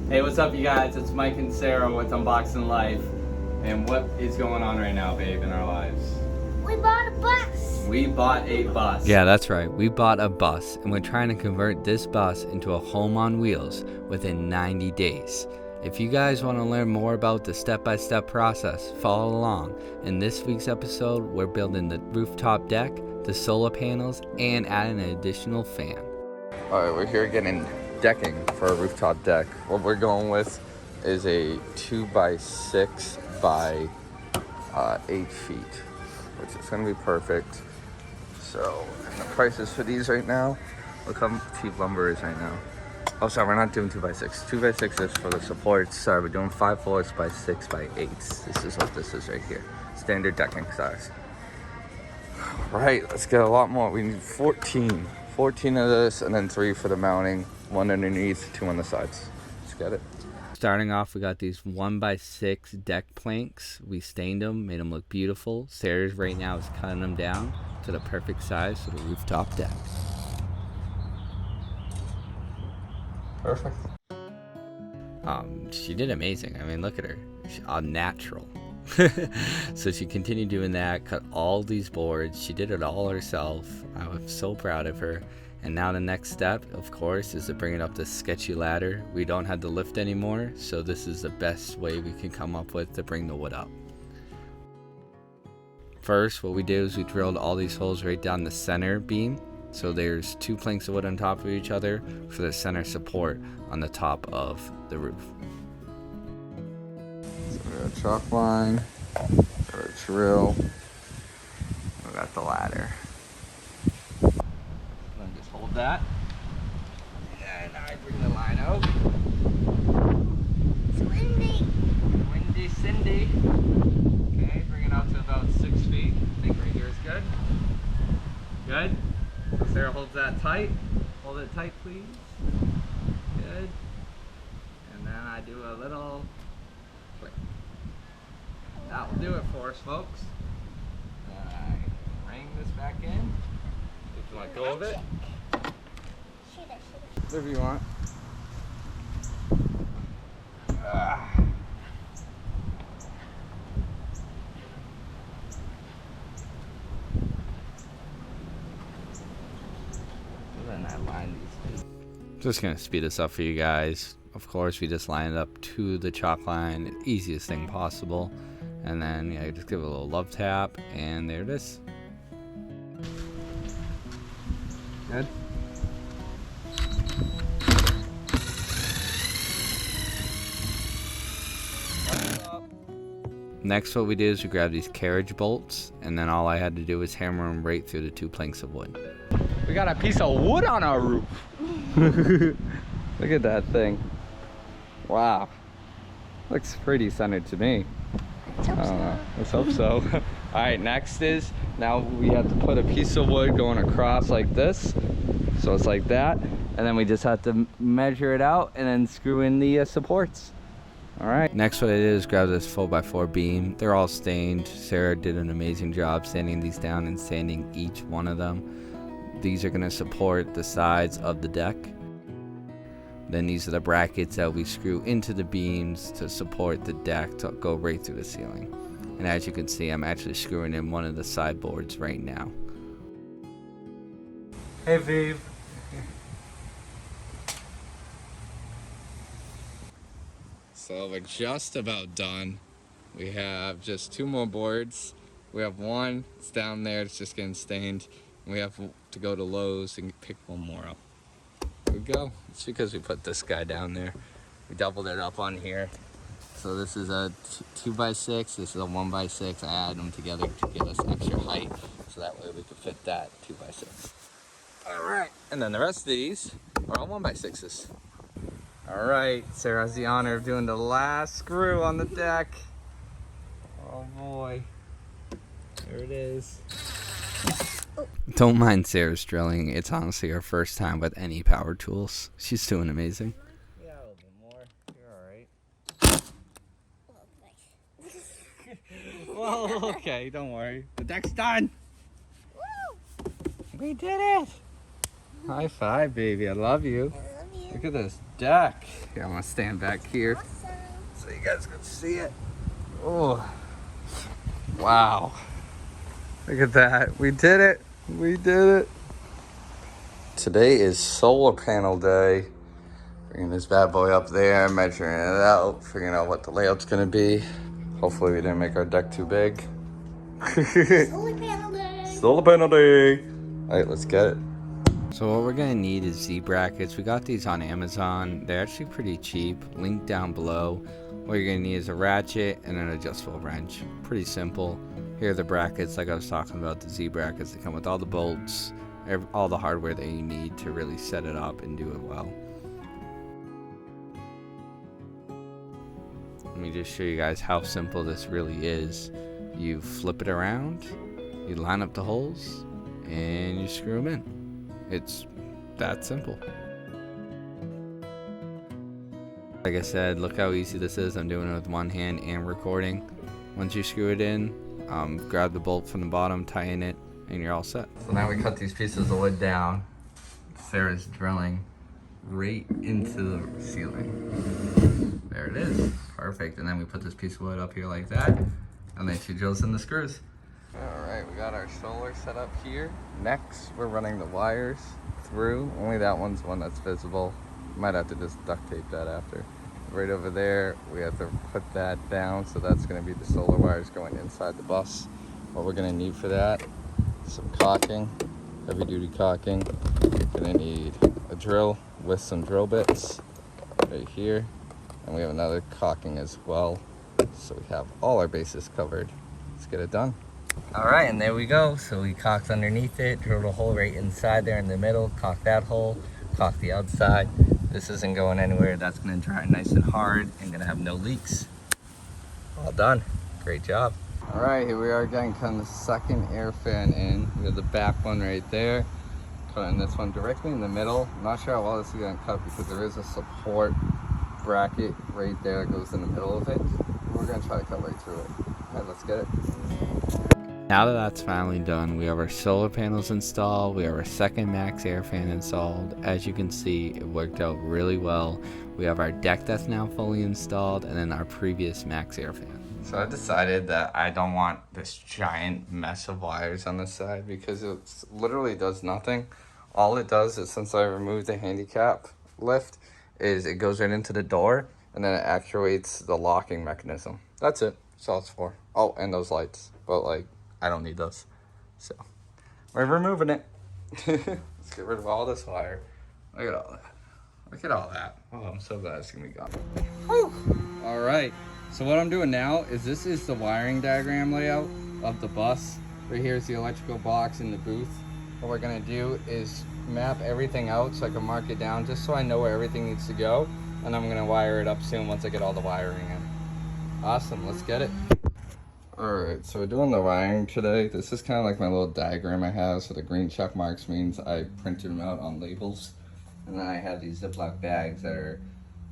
Hey, what's up, you guys? It's Mike and Sarah with Unboxing Life. And what is going on right now, babe, in our lives? We bought a bus. We bought a bus. Yeah, that's right. We bought a bus, and we're trying to convert this bus into a home on wheels within 90 days. If you guys want to learn more about the step-by-step process, follow along. In this week's episode, we're building the rooftop deck, the solar panels, and adding an additional fan. All right, we're here getting decking for a rooftop deck. What we're going with is a 2x6 by 8 feet, which is going to be perfect. So, and the prices for these right now, look how cheap lumber is right now. Oh, sorry, we're not doing 2x6. 2x6 is for the supports. Sorry, we're doing 5/4 by 6x8s. This is what this is right here. Standard decking size. All right, let's get a lot more. We need 14 of this, and then 3 for the mounting. 1 underneath, 2 on the sides. Let's get it. Starting off, we got these 1x6 deck planks. We stained them, made them look beautiful. Sarah's right now is cutting them down to the perfect size for the rooftop deck. Perfect. She did amazing. I mean, look at her. She's all natural. So she continued doing that, cut all these boards. She did it all herself. I was so proud of her. And now the next step, of course, is to bring it up this sketchy ladder. We don't have the lift anymore, so this is the best way we can come up with to bring the wood up. First, what we did is we drilled all these holes right down the center beam. So there's 2 planks of wood on top of each other for the center support on the top of the roof. So we got a chalk line, or a drill. We got the ladder. Then just hold that. And I bring the line out. It's windy. Windy Cindy. Okay, bring it out to about 6 feet. I think right here is good. Good. So Sarah holds that tight. Hold it tight, please. Good. And then I do a little click. That will do it for us, folks. I ring this back in. If you want to go of it. Whatever you want. Just gonna speed this up for you guys. Of course, we just line it up to the chalk line, the easiest thing possible, and then yeah, just give it a little love tap, and there it is. Good. Next, what we did is we grabbed these carriage bolts, and then all I had to do was hammer them right through the 2 planks of wood. We got a piece of wood on our roof. Look at that thing. Wow. Looks pretty centered to me. Let's hope so. Alright, next is, now we have to put a piece of wood going across like this. So it's like that. And then we just have to measure it out and then screw in the supports. Alright. Next what I did is grab this 4x4 beam. They're all stained. Sarah did an amazing job sanding these down and sanding each one of them. These are going to support the sides of the deck. Then these are the brackets that we screw into the beams to support the deck to go right through the ceiling. And as you can see, I'm actually screwing in one of the sideboards right now. Hey, babe. So we're just about done. We have just 2 more boards. We have one, it's down there, it's just getting stained. We have to go to Lowe's and pick one more up. There we go. It's because we put this guy down there. We doubled it up on here. So this is a 2x6, this is a 1x6. I added them together to give us extra height, so that way we could fit that 2x6. All right, and then the rest of these are all 1x6s. All right, Sarah has the honor of doing the last screw on the deck. Oh boy, there it is. Don't mind Sarah's drilling. It's honestly her first time with any power tools. She's doing amazing. Yeah, a little bit more. You're all right. Well, okay, don't worry. The deck's done. Woo! We did it. High five, baby. I love you. I love you. Look at this deck. Here, I'm gonna stand back here Awesome. so you guys can see it. Oh, wow. Look at that. We did it. We did it. Today is solar panel day. Bringing this bad boy up there, measuring it out, figuring out what the layout's gonna be. Hopefully we didn't make our deck too big. Solar panel day. Solar panel day. All right, let's get it. So what we're gonna need is Z brackets. We got these on Amazon. They're actually pretty cheap. Link down below. What you're gonna need is a ratchet and an adjustable wrench. Pretty simple. Here are the brackets, like I was talking about, the Z brackets. They come with all the bolts, all the hardware that you need to really set it up and do it well. Let me just show you guys how simple this really is. You flip it around, you line up the holes, and you screw them in. It's that simple. Like I said, look how easy this is. I'm doing it with one hand and recording. Once you screw it in, grab the bolt from the bottom, tighten it, and you're all set. So now we cut these pieces of wood down. Sarah's drilling right into the ceiling. There it is. Perfect. And then we put this piece of wood up here like that, and then she drills in the screws. Alright, we got our solar set up here. Next, we're running the wires through. Only that one's one that's visible. Might have to just duct tape that after. Right over there, we have to put that down, so that's going to be the solar wires going inside the bus. What we're going to need for that, some caulking, heavy duty caulking. We're going to need a drill with some drill bits right here. And we have another caulking as well. So we have all our bases covered. Let's get it done. All right, and there we go. So we caulked underneath it, drilled a hole right inside there in the middle, caulked that hole, caulked the outside. This isn't going anywhere. That's gonna dry nice and hard and gonna have no leaks. All done. Great job. All right, here we are again, cutting the second air fan in. We have the back one right there. Cutting this one directly in the middle. I'm not sure how well this is gonna cut because there is a support bracket right there that goes in the middle of it. We're gonna try to cut right through it. All right, let's get it. Now that that's finally done, we have our solar panels installed, we have our second max air fan installed. As you can see, it worked out really well. We have our deck that's now fully installed, and then our previous max air fan. So I decided that I don't want this giant mess of wires on this side because it literally does nothing. All it does is, since I removed the handicap lift, is it goes right into the door and then it actuates the locking mechanism. That's it. That's all it's for. Oh, and those lights. But like, I don't need those. So we're removing it. Let's get rid of all this wire. Look at all that. Look at all that. Oh, I'm so glad it's gonna be gone. Whew. All right. So what I'm doing now is this is the wiring diagram layout of the bus. Right here is the electrical box in the booth. What we're gonna do is map everything out so I can mark it down just so I know where everything needs to go. And I'm gonna wire it up soon once I get all the wiring in. Awesome, let's get it. Alright, so we're doing the wiring today. This is kind of like my little diagram I have. So the green check marks means I printed them out on labels. And then I have these Ziploc bags that are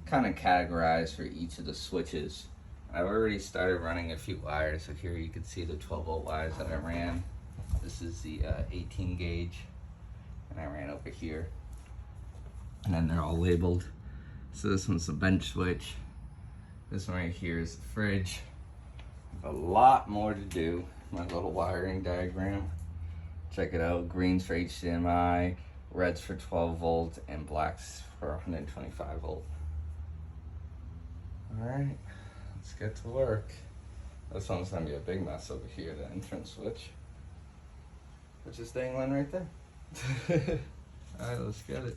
kind of categorized for each of the switches. I've already started running a few wires. So here you can see the 12-volt wires that I ran. This is the 18 gauge. And I ran over here. And then they're all labeled. So this one's the bench switch. This one right here is the fridge. A lot more to do. My little wiring diagram. Check it out. Greens for HDMI, reds for 12 volt, and blacks for 125 volt. Alright, let's get to work. This one's gonna be a big mess over here, the entrance switch. Which is dangling right there. Alright, let's get it.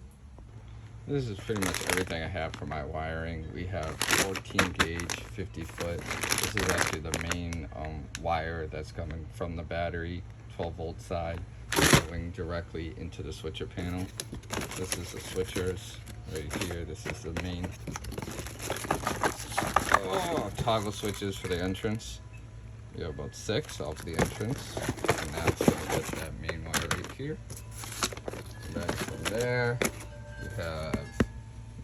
This is pretty much everything I have for my wiring. We have 14 gauge, 50 foot. This is actually the main wire that's coming from the battery, 12 volt side, going directly into the switcher panel. This is the switchers right here. This is the main toggle switches for the entrance. We have about 6 off the entrance. And that's gonna get that main wire right here. Then from there, we have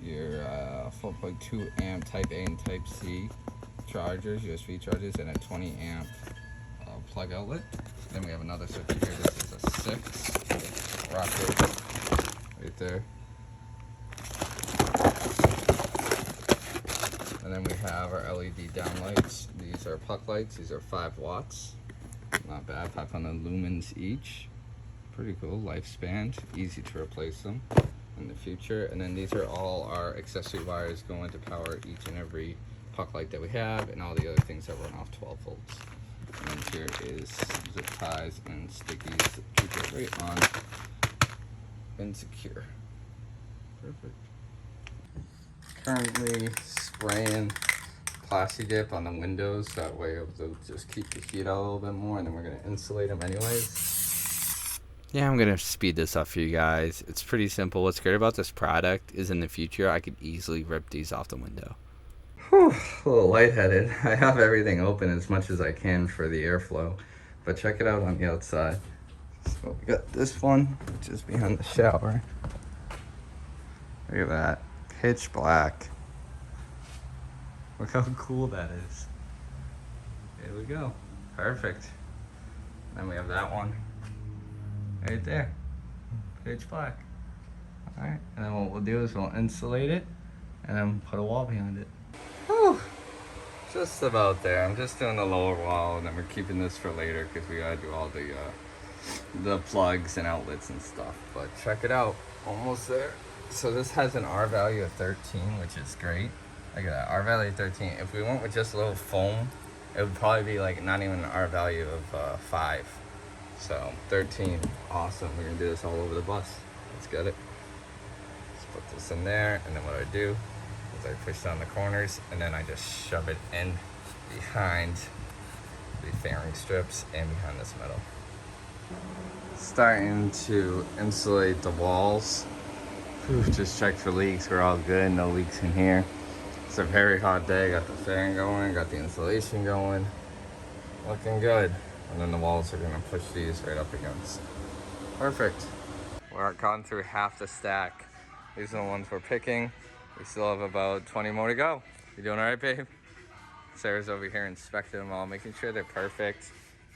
your 4.2 amp type A and type C chargers, USB chargers, and a 20 amp plug outlet. Then we have another switch here. This is a 6 rocket right there. And then we have our LED downlights. These are puck lights. These are 5 watts. Not bad, 500 lumens each. Pretty cool lifespan. Easy to replace them in the future. And then these are all our accessory wires going to power each and every puck light that we have, and all the other things that run off 12 volts. And then here is zip ties and stickies to keep it right on and secure. Perfect. Currently spraying Plasti Dip on the windows, so that way it'll just keep the heat out a little bit more, and then we're gonna insulate them anyways. Yeah, I'm gonna speed this up for you guys. It's pretty simple. What's great about this product is in the future I could easily rip these off the window. Whew, a little lightheaded. I have everything open as much as I can for the airflow, but check it out on the outside. So we got this one, which is behind the shower. Look at that, pitch black. Look how cool that is. There we go, perfect. Then we have that one right there, pitch black. All right, and then what we'll do is we'll insulate it and then put a wall behind it. Whew. Just about there. I'm just doing the lower wall, and then we're keeping this for later because we gotta do all the plugs and outlets and stuff. But check it out, almost there. So this has an R value of 13, which is great. Look at that, R value of 13. If we went with just a little foam, it would probably be like not even an R value of 5. So 13, awesome. We're gonna do this all over the bus. Let's get it. Let's put this in there, and then what I do is I push down the corners, and then I just shove it in behind the fairing strips and behind this metal. Starting to insulate the walls. Whew, just checked for leaks. We're all good, no leaks in here. It's a very hot day. Got the fan going, got the insulation going. Looking good. And then the walls are gonna push these right up against. Perfect. We're gone through half the stack. These are the ones we're picking. We still have about 20 more to go. You doing all right, babe? Sarah's over here inspecting them all, making sure they're perfect.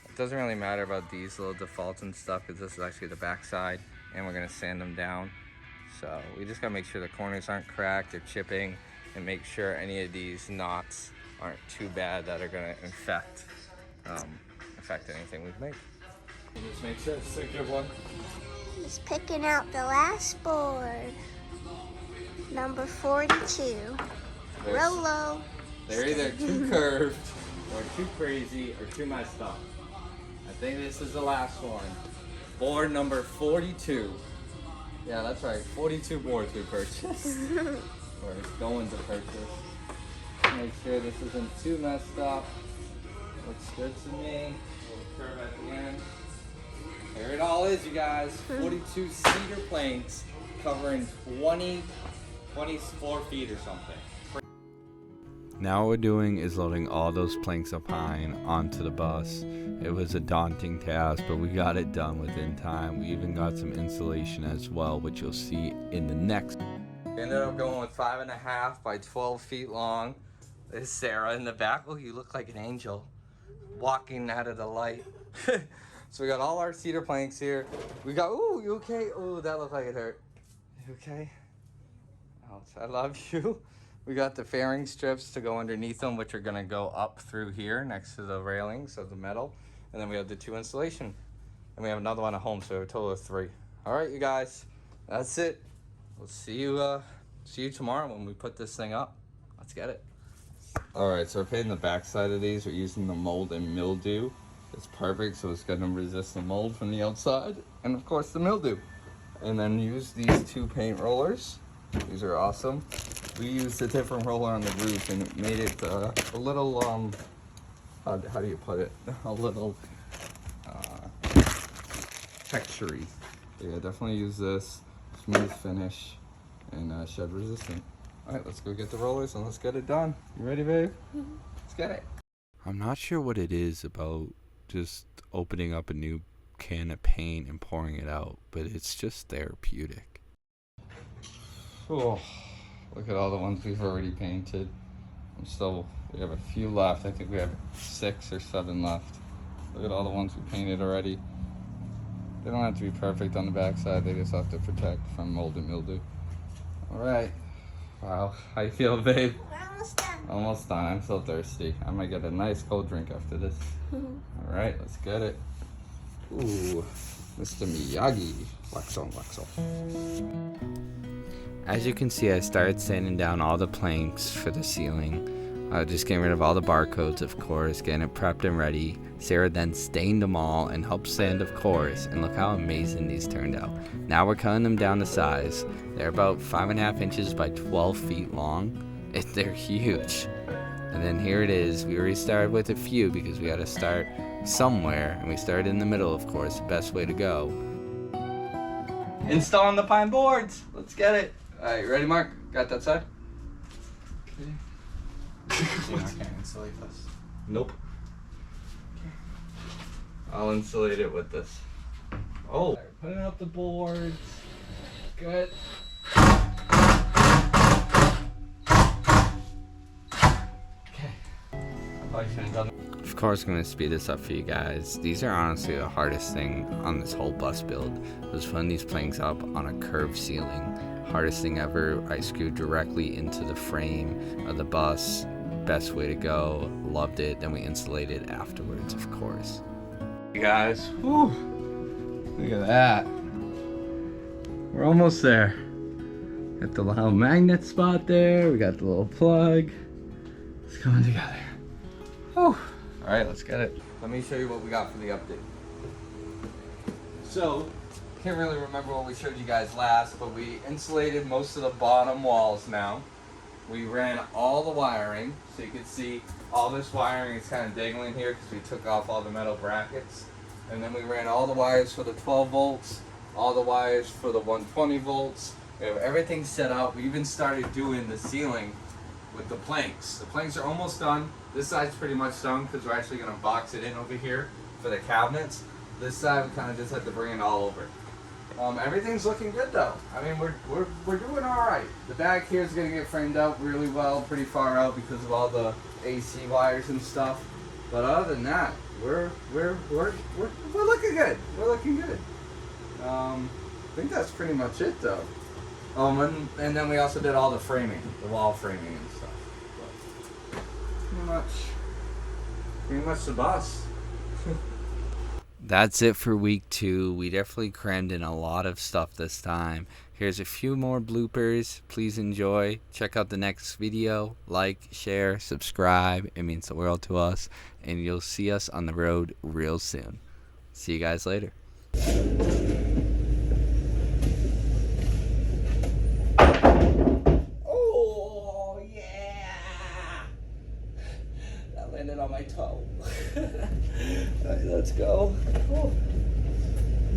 It doesn't really matter about these little defaults and stuff because this is actually the back side, and we're gonna sand them down. So we just gotta make sure the corners aren't cracked or chipping, and make sure any of these knots aren't too bad that are gonna affect anything we've made. This makes sense. It's a good one. Just picking out the last board. Number 42. Rolo. They're either too curved or too crazy or too messed up. I think this is the last one. Board number 42. Yeah, that's right. 42 boards we purchased. Or going to purchase. Make sure this isn't too messed up. Looks good to me. Little curve at the end. There it all is, you guys. 42 cedar planks covering 24 feet or something. Now what we're doing is loading all those planks of pine onto the bus. It was a daunting task, but we got it done within time. We even got some insulation as well, which you'll see in the next. We ended up going with 5.5 by 12 feet long. There's Sarah in the back. Oh, you look like an angel walking out of the light. So we got all our cedar planks here. We got, ooh, you okay? Ooh, that looked like it hurt. You okay? Ouch, I love you. We got the fairing strips to go underneath them, which are gonna go up through here next to the railings of the metal. And then we have the 2 insulation. And we have another one at home, so a total of 3. All right, you guys, that's it. We'll see you tomorrow when we put this thing up. Let's get it. All right, so we're painting the back side of these. We're using the mold and mildew. It's perfect, so it's gonna resist the mold from the outside and of course the mildew. And then use these 2 paint rollers. These are awesome. We used a different roller on the roof and it made it a little, how do you put it? A little texture-y. Yeah, definitely use this. Smooth finish and shed resistant. All right, let's go get the rollers and let's get it done. You ready, babe? Mm-hmm. Let's get it. I'm not sure what it is about just opening up a new can of paint and pouring it out, but it's just therapeutic. Oh, look at all the ones we've already painted. We have a few left. I think we have 6 or 7 left. Look at all the ones we painted already. They don't have to be perfect on the backside. They just have to protect from mold and mildew. All right. Wow. How you feel, babe? We're almost done. Almost done. I'm so thirsty. I might get a nice cold drink after this. All right, let's get it. Ooh, Mr. Miyagi. Wax on, wax off. As you can see, I started sanding down all the planks for the ceiling. Just getting rid of all the barcodes, of course, getting it prepped and ready. Sarah then stained them all and helped sand, of course, and look how amazing these turned out. Now we're cutting them down to size. They're about 5.5 inches by 12 feet long. They're huge. And then here it is. We already started with a few because we had to start somewhere, and we started in the middle, of course, the best way to go. Installing the pine boards. Let's get it. All right, ready, Mark? Got that side? You're not gonna insulate this? Nope. I'll insulate it with this. Oh, putting up the boards. Good. Okay. Of course, I'm going to speed this up for you guys. These are honestly the hardest thing on this whole bus build. Was putting these planks up on a curved ceiling. Hardest thing ever. I screwed directly into the frame of the bus. Best way to go. Loved it. Then we insulated afterwards, of course. You guys, whew, look at that. We're almost there. Got the little magnet spot there. We got the little plug. It's coming together. Whew. All right, let's get it. Let me show you what we got for the update. So, can't really remember what we showed you guys last, but we insulated most of the bottom walls now. We ran all the wiring, so you can see all this wiring is kind of dangling here because we took off all the metal brackets. And then we ran all the wires for the 12 volts, all the wires for the 120 volts. We have everything set up. We even started doing the ceiling with the planks. The planks are almost done. This side's pretty much done because we're actually going to box it in over here for the cabinets. This side we kind of just had to bring it all over. Everything's looking good though. I mean, we're doing all right. The back here is gonna get framed out really well, pretty far out because of all the AC wires and stuff. But other than that, we're looking good. We're looking good. I think that's pretty much it though. And then we also did all the framing, the wall framing and stuff. But pretty much the bus. That's it for week 2. We definitely crammed in a lot of stuff this time. Here's a few more bloopers. Please enjoy. Check out the next video. Like, share, subscribe. It means the world to us. And you'll see us on the road real soon. See you guys later. Oh, yeah! That landed on my toe. Alright, let's go. Oh.